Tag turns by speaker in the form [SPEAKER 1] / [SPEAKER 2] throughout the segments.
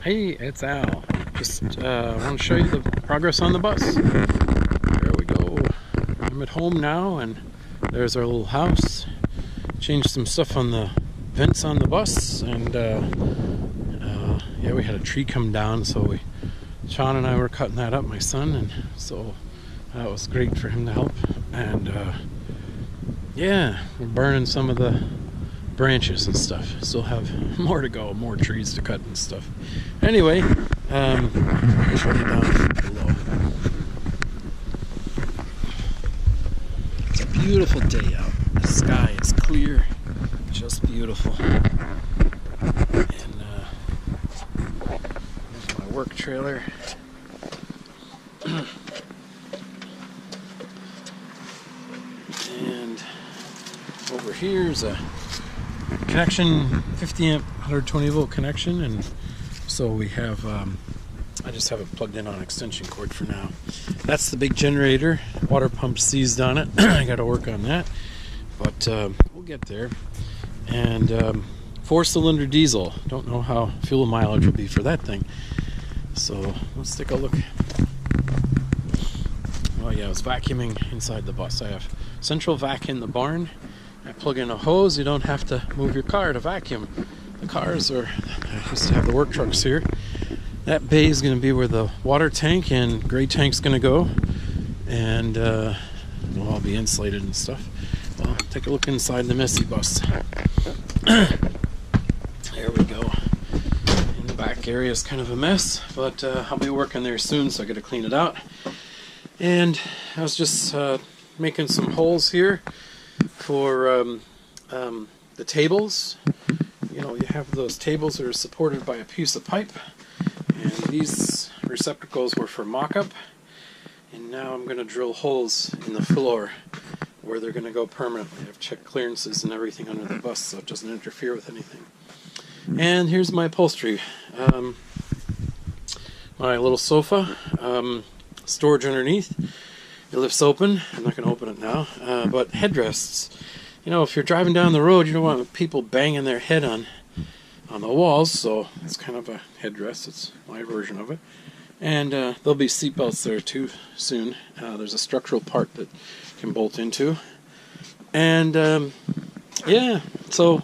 [SPEAKER 1] Hey, it's Al. Just want to show you the progress on the bus. There we go. I'm at home now, and there's our little house. Changed some stuff on the vents on the bus, and yeah, we had a tree come down, so Sean and I were cutting that up, my son, and so that was great for him to help. And yeah, we're burning some of the branches and stuff. Still have more to go, more trees to cut and stuff. Anyway, I'll show you down below. It's a beautiful day out. The sky is clear, just beautiful. And there's my work trailer. And over here is a connection, 50 amp 120 volt connection, and so we have I just have it plugged in on extension cord for now. That's the big generator. Water pump seized on it. I got to work on that, but we'll get there. And 4-cylinder diesel. Don't know how fuel mileage will be for that thing, so let's take a look. Oh yeah, I was vacuuming inside the bus. I have central vac in the barn. I plug in a hose. You don't have to move your car to vacuum. The cars are, I used to have the work trucks here. That bay is going to be where the water tank and gray tank's going to go, and it'll all be insulated and stuff. Well, take a look inside the messy bus. There we go. In the back area is kind of a mess, but I'll be working there soon, so I got to clean it out. And I was just making some holes here for the tables. You know, you have those tables that are supported by a piece of pipe, and these receptacles were for mock-up, and now I'm going to drill holes in the floor where they're going to go permanently. I've checked clearances and everything under the bus so it doesn't interfere with anything. And here's my upholstery. My little sofa, storage underneath. It lifts open. I'm not going to open it now, but headrests. You know, if you're driving down the road, you don't want people banging their head on the walls, so it's kind of a headrest. It's my version of it. And there'll be seat belts there too soon. There's a structural part that can bolt into. And yeah, so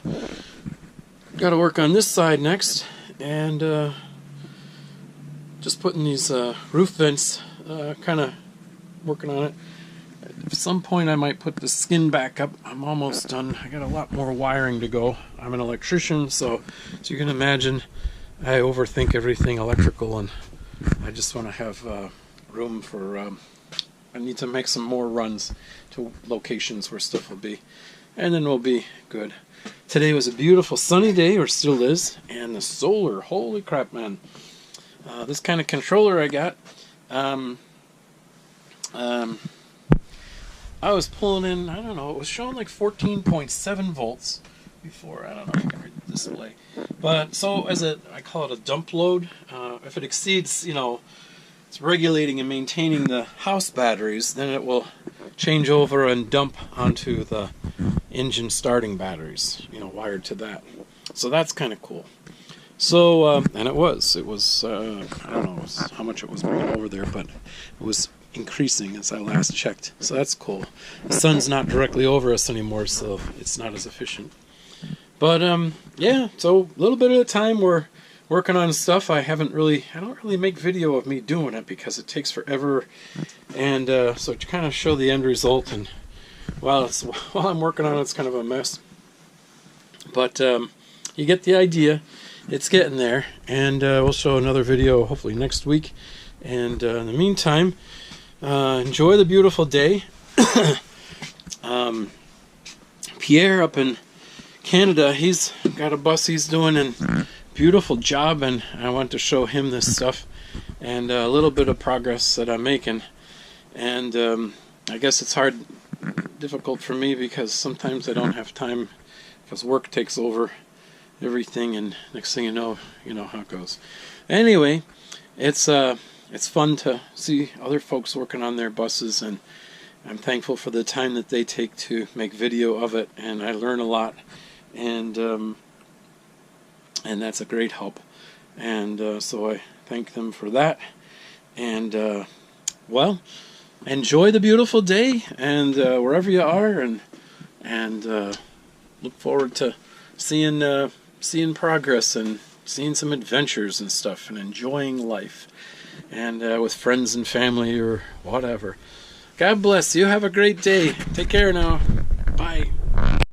[SPEAKER 1] got to work on this side next, and just putting these roof vents, kind of working on it. At some point I might put the skin back up. I'm almost done. I got a lot more wiring to go. I'm an electrician, so you can imagine I overthink everything electrical, and I just want to have room for I need to make some more runs to locations where stuff will be, and then we'll be good. Today was a beautiful sunny day, or still is, and the solar, holy crap, man. This kind of controller I got, I was pulling in, I don't know, it was showing like 14.7 volts before. I don't know, I can read the display. But so I call it a dump load. If it exceeds, you know, it's regulating and maintaining the house batteries, then it will change over and dump onto the engine starting batteries, you know, wired to that. So that's kind of cool. So, and it was, I don't know how much it was bringing over there, but it was increasing as I last checked. So that's cool. The sun's not directly over us anymore, so it's not as efficient. But, yeah, so a little bit at a time we're working on stuff. I don't really make video of me doing it because it takes forever. And, so to kind of show the end result, and while I'm working on it, it's kind of a mess. But, you get the idea. It's getting there, and we'll show another video hopefully next week. And in the meantime, enjoy the beautiful day. Pierre up in Canada, he's got a bus he's doing a beautiful job, and I want to show him this stuff and a little bit of progress that I'm making. And I guess it's difficult for me because sometimes I don't have time because work takes over everything, and next thing you know how it goes. Anyway, it's fun to see other folks working on their buses, and I'm thankful for the time that they take to make video of it, and I learn a lot, and that's a great help. And so I thank them for that. And, well, enjoy the beautiful day, and wherever you are, and look forward to seeing progress and seeing some adventures and stuff, and enjoying life, and with friends and family or whatever. God bless you. Have a great day. Take care now. Bye.